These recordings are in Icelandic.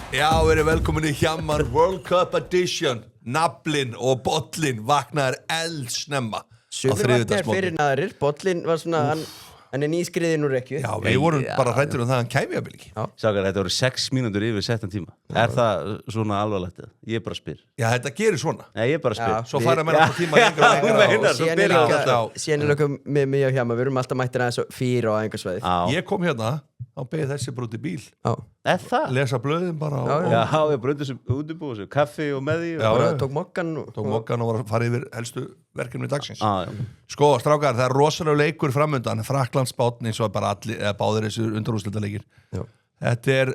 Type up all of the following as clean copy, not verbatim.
Já, verið velkomin í Hjamman World Cup Edition. Naflinn og bollinn vaknaðir eldsnemma. Sumir vaknaðir fyrir aðrir. Bollinn var svona, hann nýskriðinn úr rekju. Já, við vorum bara hræddir það að hann kæmi jafnvel ekki. Sákar, þetta voru 6 mínútur yfir settan tíma. Er það svona alvarlegt? Ég bara spyr. Já, þetta gerir svona. Nei, ég bara spyr. Svo færa mér alltaf tíma lengra og lengra. Síðan er lögum með mig á Hjamma. Við erum alltaf mættir aðeins fyrir á einhversvæði. Ég kom hérna, þá beðið þessi bara út í bíl. Er það? Lesa blöðin bara. Já, við bröndum sem útibú, kaffi og með því. Já, tók mokkan. Tók mokkan og var að fara yfir helstu verkefni dagsins. Sko, strákar, það er rosalega leikur framundan. Frakkland, Spánn, eins og bara allir, eða báðir þessu undanúrslitaleikir. Þetta er,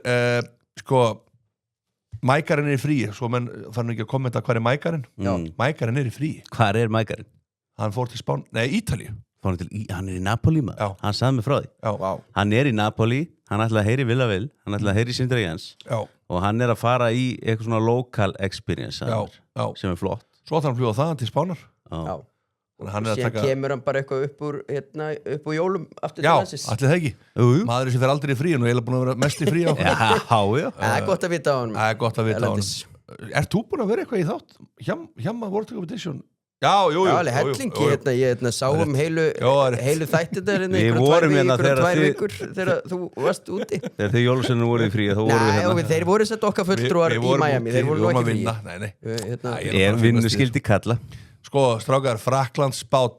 sko, mækarinn er í frí. Svo menn fann ekki að kommenta hvað er mækarinn. Mækarinn er í frí. Hvað er mækarinn? Hann fór til Spán, nei, Ítalíu. Hann er í Napoli maður. Hann sagði mig frá því. Já. Hann er í Napoli, hann ætlaði að heyri Villa Vil, hann ætlaði að heyri Sindri Jens og hann er að fara í eitthvað svona local experience sem er flott. Svo ætlaði hann að fljúga það til Spánar. Já. Síðan kemur hann bara eitthvað upp úr jólum aftur til landsins. Já, allir það ekki. Maðurinn sem fer aldrei í frí og eiginlega búin að vera mest í frí á. Já. Það er gott að vita á honum. Það er gott að vita á honum. Ert þú búin að vera eitthvað í þátt? Hjamma World Cup Edition? Já, jú. Hellingi, ég sáum heilu þættirnar Við vorum hérna þegar þú varst úti. Þegar þið Jólusson voru í frí, þá voru við hérna. Þeir voru sett okkar fulltrúar í Miami. Þeir voru nú ekki frí. Ég vinnu skildi kalla. Sko, strákar, Frakkland, Spánn,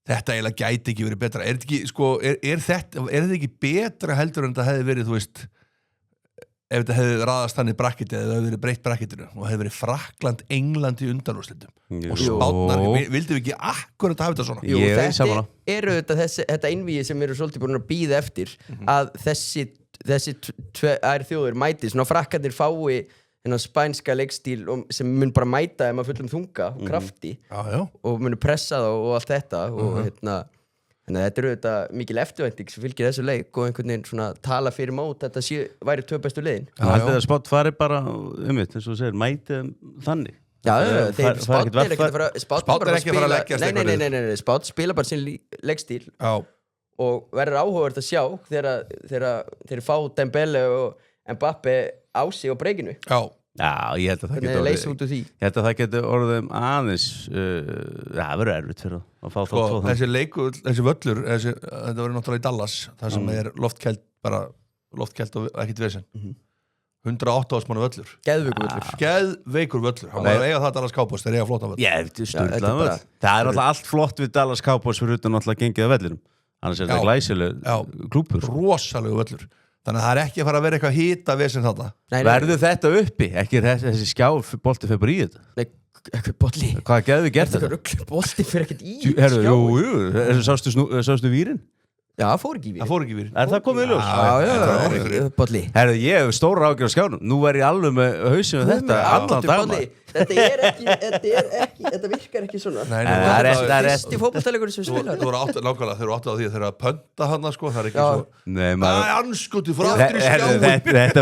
þetta eiginlega gæti ekki verið betra. Er þetta ekki betra heldur en þetta hefði verið, þú veist, ef þetta hefði raðast þannig brakketið eða það hefði verið breytt brakketinu og hefði verið Frakkland, England í undanúrslitum og Spánnar, vildum við ekki akkurat hafa þetta svona? Jú, þetta eru þetta einvígi sem við erum svolítið búin að bíða eftir að þessi tvær þjóðir mæti, svona Frakkarnir fái þennan spænska leikstíl sem mun bara mæta þeim að fullum þunga og krafti og munu pressa það og allt þetta og þannig að þetta eru þetta mikil eftirvænting sem fylgir þessu leik og einhvern veginn svona tala fyrir mót þetta væri 2 bestu liðin. Haldið að Spánn fari bara eins og þú segir, mæti þannig? Já, Spánn er ekki að fara að leggjast eitthvað. Nei, Spánn spila bara sinn leikstíl og verður áhugavert að sjá þegar þeir fá Dembele og Mbappe á sig á breyginu. Já, ég held að það getur orðið aðeins það verður erfitt fyrir að fá sko, þessi völlur þetta verður náttúrulega í Dallas það sem er loftkælt og ekkert vesen 108 manna völlur geðveikur völlur hann var að eiga það Dallas Cowboys þeir eiga flotta völlur það er alltaf allt flott við Dallas Cowboys fyrir utan alltaf gengið að vellinum annars er þetta glæsileg klúbbur rosalegu völlur þannig að það er ekki að fara að vera eitthvað hita vesen þarna. Verður þetta uppi? Ekki þessi bolti fyrir bara í þetta? Nei, ekki bolti. Hvað getur við gert þetta? Bolti fyrir ekkert í skjáin. Jú. Sástu vírin? Já, það fór ekki í vírin. Er það komið í ljós? Já, bolti. Ég hef stóra ágjör á skjánum. Nú verð ég alveg með hausinn við þetta allan dagma. Þetta virkar ekki svona. Það er fyrsti fótboltaleikur sem spilar. Þú eru átt á því að þeir eru að pönta hana sko, það er ekki svo. Það er anskuti frá aftur í skjáin. Þetta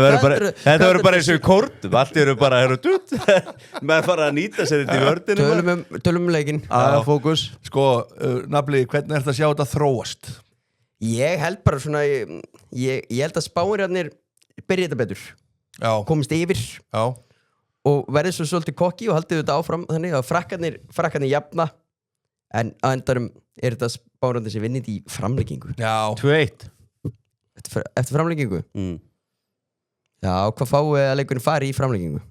verður bara eins og í kórnum. Allt eru bara dutt. Með fara að nýta sér þetta í vördinu. Tölum leikinn. Fókus. Sko, Nafli, hvernig er þetta að sjá þetta þróast? Ég held bara svona ég held að Spánverjarnir byrja þetta betur komist yfir og verði svo svolítið kokki og haldið þetta áfram þannig að frakkarnir jafna en á endarum er þetta Spánverjarnir sem vinnit í framlengingu 2-1 eftir framlengingu já, hvað fáið að leikurinn fari í framlengingu?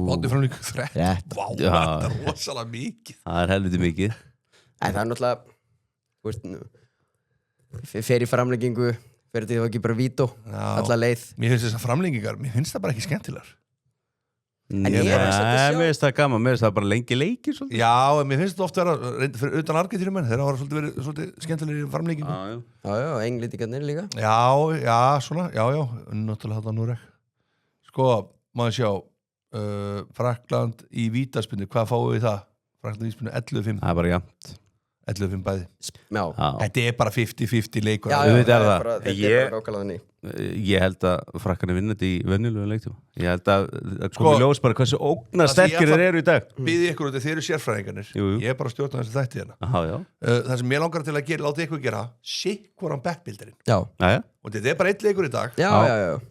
Spánni framlengingu 3 Vá, þetta er rosalega mikið það er helviti mikið en það er náttúrulega fer í framlengingu fer þetta ekki bara vító alla leið mér finnst þessar framlengingar, mér finnst það bara ekki skemmtilegar mér finnst það gaman, mér finnst það bara lengi leikir svolítið. Já, mér finnst þetta ofta fyrir utan Argentínumenn, þeir hafa svolítið skemmtilegir í framlengingu já, englendingarnir líka svona, náttúrulega þetta Núrek sko, maður sjá Frakkland í vítaspinnu, hvað fáum við það? Frakkland í vítaspinnu 11-5 það er bara jafnt 11-5 bæði. Já. Þetta er bara 50-50 leikur. Já, Þetta er bara, þetta er bara nákvæmlega þannig. Ég held að frakkarnir vinna þetta í venjulegu leiktíma. Ég held að komi ljós bara hversu ógna sterkir þeir eru í dag. Býði ykkur út, þeir eru sérfræðingarnir. Ég er bara að stjórna þessu þætti hérna. Það sem ég langar til að gera, láta ykkur gera, sikkur á backbuilderinn. Já. Og þetta er bara 1 leikur í dag. Já.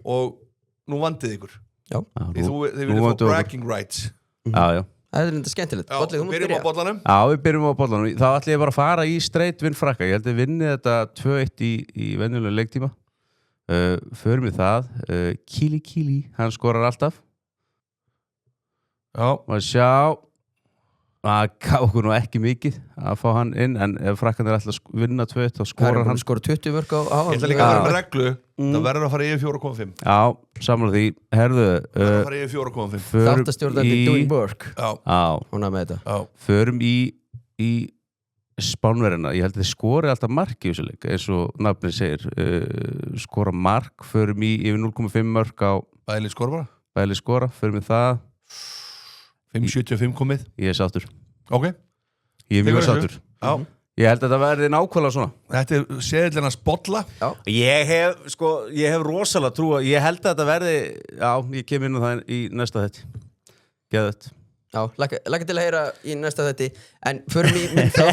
Og nú vandið ykkur. Já. Þið viljum fá bragging rights. Já. Það er þetta skemmtilegt. Já, byrjum á bollanum. Já, við byrjum á bollanum. Þá ætlum ég bara að fara í straight vinn frakka. Ég held að vinni þetta 2-1 í venjulegu leiktíma. Förum við það. Kili, hann skorar alltaf. Já. Maður sjá. Það gaf okkur nú ekki mikið að fá hann inn, en ef frakkanir ætla að vinna 2-1 þá skorar hann. Skora 20 mörk á hann. Ég ætla líka að vera með reglu. Það verður að fara yfir 4,5. Já, samlega því. Herðu. Það verður að fara yfir 4,5. Þáttastjórnandi doing work. Já. Hún að með þetta. Já. Förum í Spánverjana. Ég held að þið skori alltaf mark í þessu leik, eins og nafnið segir. Skora mark. Förum í yfir 0,5 mörk á Bæli skora bara. Bæli skora. Förum við það. 5,75 komið. Ég er sáttur. Ok. Ég er mjög sáttur. Já. Ég held að þetta verði nákvæmlega svona. Þetta er seðilinn að spolla. Já. Ég hef rosalega trú að ég held að þetta verði, ég kem inn á það í næsta þetti. Geðvett. Já, laka til að heyra í næsta þetti. En förum í minn þá.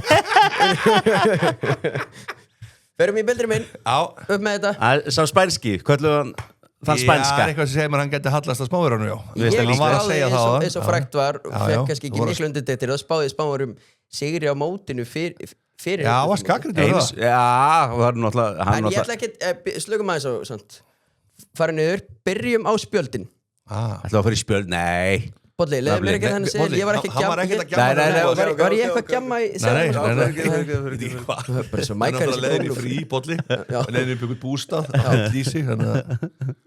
Förum í bildurinn minn. Já. Upp með þetta. Sá spænski, hvernig hann þann spænska. Já, eitthvað sem segir mér hann geti hallast að spáverðinu, já. Ég var að segja það. Eins og frækt var, fekk kannski ekki miklu undirtektir, þá spáði spáverum sigri á mótinu fyrir. Já, varst gagnrýndur á það. Já, það er náttúrulega. En ég ætla ekki, slökum aðeins og svona. Fara niður, byrjum á spjöldin. Ætla að fara í spjöld, nei. Bolli, leiði mér ekki að hann segja, ég var ekki Hann var ekkert að gjamma. Nei, var ég eitthvað að gjamma í Nei. Bara svo mækar þessi leiðin í frí, Bolli. Leiðin upp ykkur bústað, lýsi.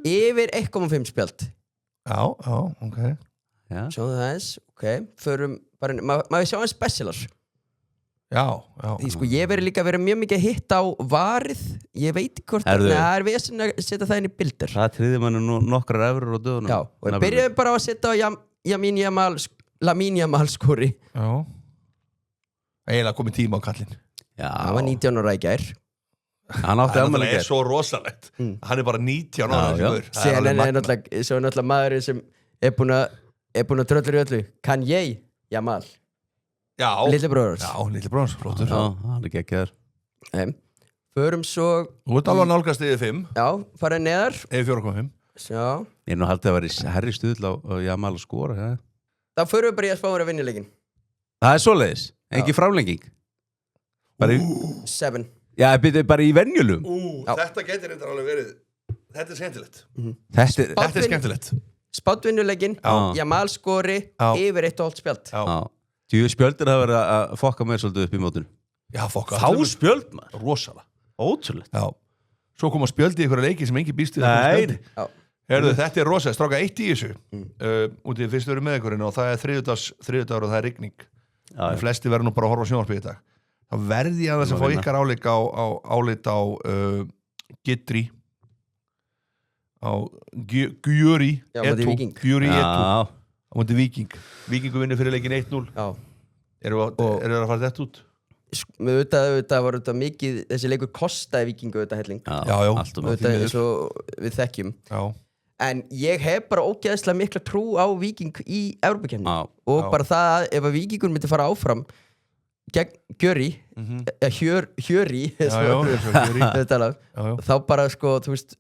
Yfir 1,5 spjöld. Já, ok. Sjáum það eins, ok. Förum, bara, maður sjá eins specialars. Já. Því sko, ég verið mjög mikið að hitta á varið. Ég veit ekki hvort það er vesen að setja það inn í bilder. Það tryði manni nú nokkrar eurur á döðunum. Já, og ég byrjaði bara að setja á Lamine Yamal skori. Já. Eiginlega komið tíma á kallinn. Já. Hann var 19 ára í gær. Hann átti afmæli í gær. Það er svo rosalegt. Hann er bara 19 ára þessi gaur. Síðan er náttúrulega maðurinn sem er búin að tröllur í öllu. Kanye Yamal. Já. Lilli bróðurs. Já, Lilli bróðurs, flottur. Já, hann er geggjaður. Förum svo... Þú ert alveg að nálgast yfir 5. Já, farið neðar. Yfir 4,5. Sjá. Ég er nú haldið að vera herri stuðl á Yamal að skora. Ja. Þá förum við bara í að spá að vinna leikin. Það er svoleiðis. Ekki framlenging. 7. Já, byrjuð bara í venjulum. Þetta getur þetta alveg verið. Þetta er skemmtilegt. Þetta er skemmtilegt. Spáttvinnuleikin, Yamal skori, yfir 1,5 spjald. Tjú spjöldir hafa verið að fokka mér svolítið upp í mótinu. Já, fokka. Þá spjöld maður. Rosalega. Ótrúlegt. Já. Svo kom að spjöldi ykkur leiki sem engi býst við að spjöldi. Herðu, þetta er rosalega. Stráka 1 í þessu. Útið fyrst verið með ykkurinn og það er þriðjudagur og það er rigning. Flesti verður nú bara að horfa á sjónvarpið í dag. Þá verði ég að þess að fá ykkar álit á Gidri. Á Gjuri Etu. Á mútið Víking. Víkingu vinnur fyrir leikin 1-0. Já. Eru það að fara þetta út? Þetta var mikið, þessi leikur kostaði Víkingu helling. Já. Eins og við þekkjum. Já. En ég hef bara ógeðslega mikla trú á Víking í Evrópukeppni. Og bara það ef að Víkingur myndi fara áfram gegn Gjöri, Hjöri, þá bara sko, þú veist,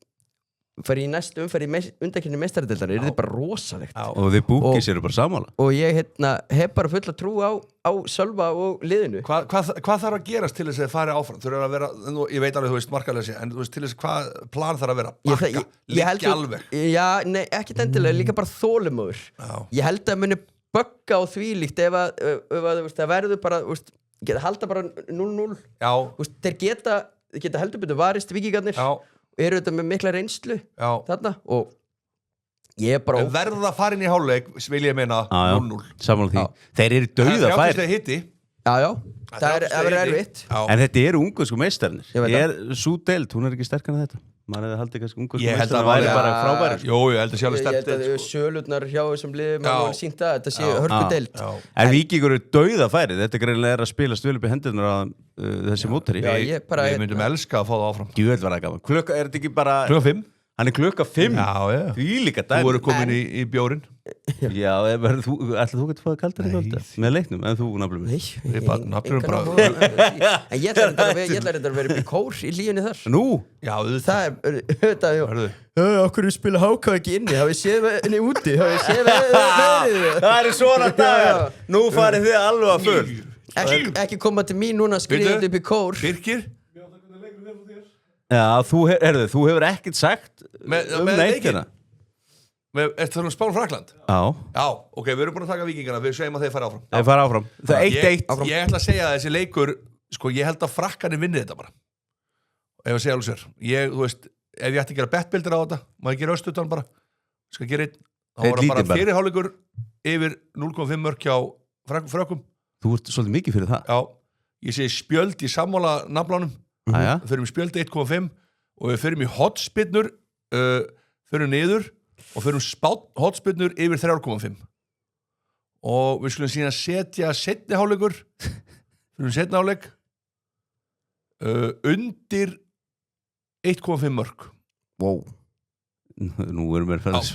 fara í næstu umferð í undankeppni meistaradeildar er þetta bara rosalegt. Og þið búkið sér bara samála. Og ég hef bara fulla trú á Sölva og liðinu. Hvað þarf að gerast til þess að það fari áfram? Þú eru að vera, ég veit alveg þú veist markalösi, en þú veist til þess hvað plan þarf að vera? Bakka, liggja alveg? Já, nei, ekkert endilega, líka bara þolinmóður. Ég held að muni bögga á því líkt ef það verður bara, geta halda bara 0-0. Þeir geta heldur betur varist Víkingarnir. Eru þetta með mikla reynslu þarna og ég er bara verða að fara inn í hálfleik vil ég meina 0-0 samanlega því þeir eru dauða færi það er erfitt en þetta eru ungu sko meistarnir svo deild, hún er ekki sterkar en þetta maður hefði haldið kannski ungur Ég held að væri væri- bara frábæri Jú, ég held að sé alveg Ég held stefnt að sölurnar hjá þessum liðum Já. hafa sýnt að þetta sé hörkudeild. En Víkingur er dauðafæri, þetta greinlega að spila stölu upp í hendurnar á þessi mótari. Já, ég bara... Við myndum elska að fá það áfram Jú, þetta var það gaman. Klukka, er þetta ekki bara... Klukkan 5 Hann er klukka 5. Já. Því líka Þú dæmi. eru komin í bjórin Já, ætla þú getur fáið kaldar í kvölda með leiknum, en þú nafnum. Nei, Við bara- nafnum engan bara- áhuga. En ég ætla reyndar að vera upp í kór í líginni þar. Nú? Já, Það er, auðvitað, já. Hörðu. Okkur við spila háká ekki inni, hafið séð henni úti, hafið séð veðrið. Það eru svona dagar. Nú farið þið alveg að full. Ekki koma til mín núna skriðandi upp í kór. Birkir Já, þú hefur ekkert sagt Með neitt leikinn? hérna. Ertu það Spán Frakland? Já, Já, ok, við erum búin að taka vikingana Við segjum að þeir fara áfram það fara áfram. Það er 1-1. Ég ætla að segja að þessi leikur Sko, ég held að Frakkanir vinni þetta bara Ef að segja alveg sér Þú veist, ef ég ætti að gera bettbildir á þetta Maður gera östutan bara Skal gera einn Þá Einn var það bara lítinn bara. fyrirháleikur Yfir 0,5 mörk hjá frökkum Þú ert svolítið mikið fyrir það. Já, ég segi spjöld í sammála nafnlánum Jæja. Við förum í spjöld 1,5 Og við förum í hotspinnur Förum niður Og förum hotspinnur yfir 3,5 Og við skulum síðan setja seinni hálfleikur Förum seinni hálfleik Undir 1,5 mörk Wow. Nú erum við að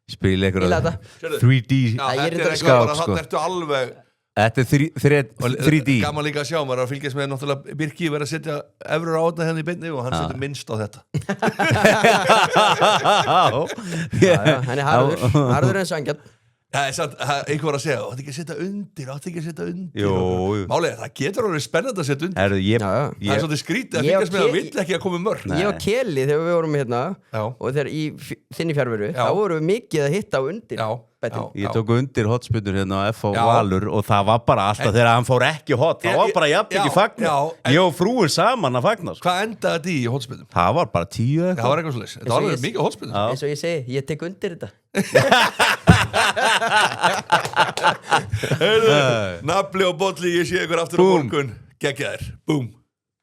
spila Ég leta. eitthvað 3D. Já, ég er þetta er reyndar- eitthvað bara, skák, sko. þannig ertu alveg Þetta er 3D. Gaman líka að sjá, maður er að fylgjast með náttúrulega Birki verið að setja efrur á þetta henni í beinni og hann setur minnst á þetta Hann er harður en sangjarn. Það er samt, einhver var að segja, áttu ekki að setja undir Jú. Málið, það getur alveg spennandi að setja undir Herðu, Það er svolítið skrítið að Ég fylgjast og með að Ke- vill ekki að koma mörg Ég og Keli þegar við vorum hérna Já. og þegar í þinni fjárveru Já. þá vorum við mikið að hitta á undir Já, betting. Ég tók undir hotspinnur hérna á F.A. Já. Valur og það var bara alltaf þegar hann fór ekki hot, það var bara jafn ekki Já, fagna. já, en- Ég og frúin saman að fagna, sko. Hvað endaði þetta í hotspinnum? Það var bara 10 Það var eitthvað svolítið, þetta Eins og var alveg ég- mikið hotspinnum Já. Eins og ég segi, ég tek undir þetta. Nafli og bolli, ég sé ykkur aftur á Búm. morgun Geggjaðir, búm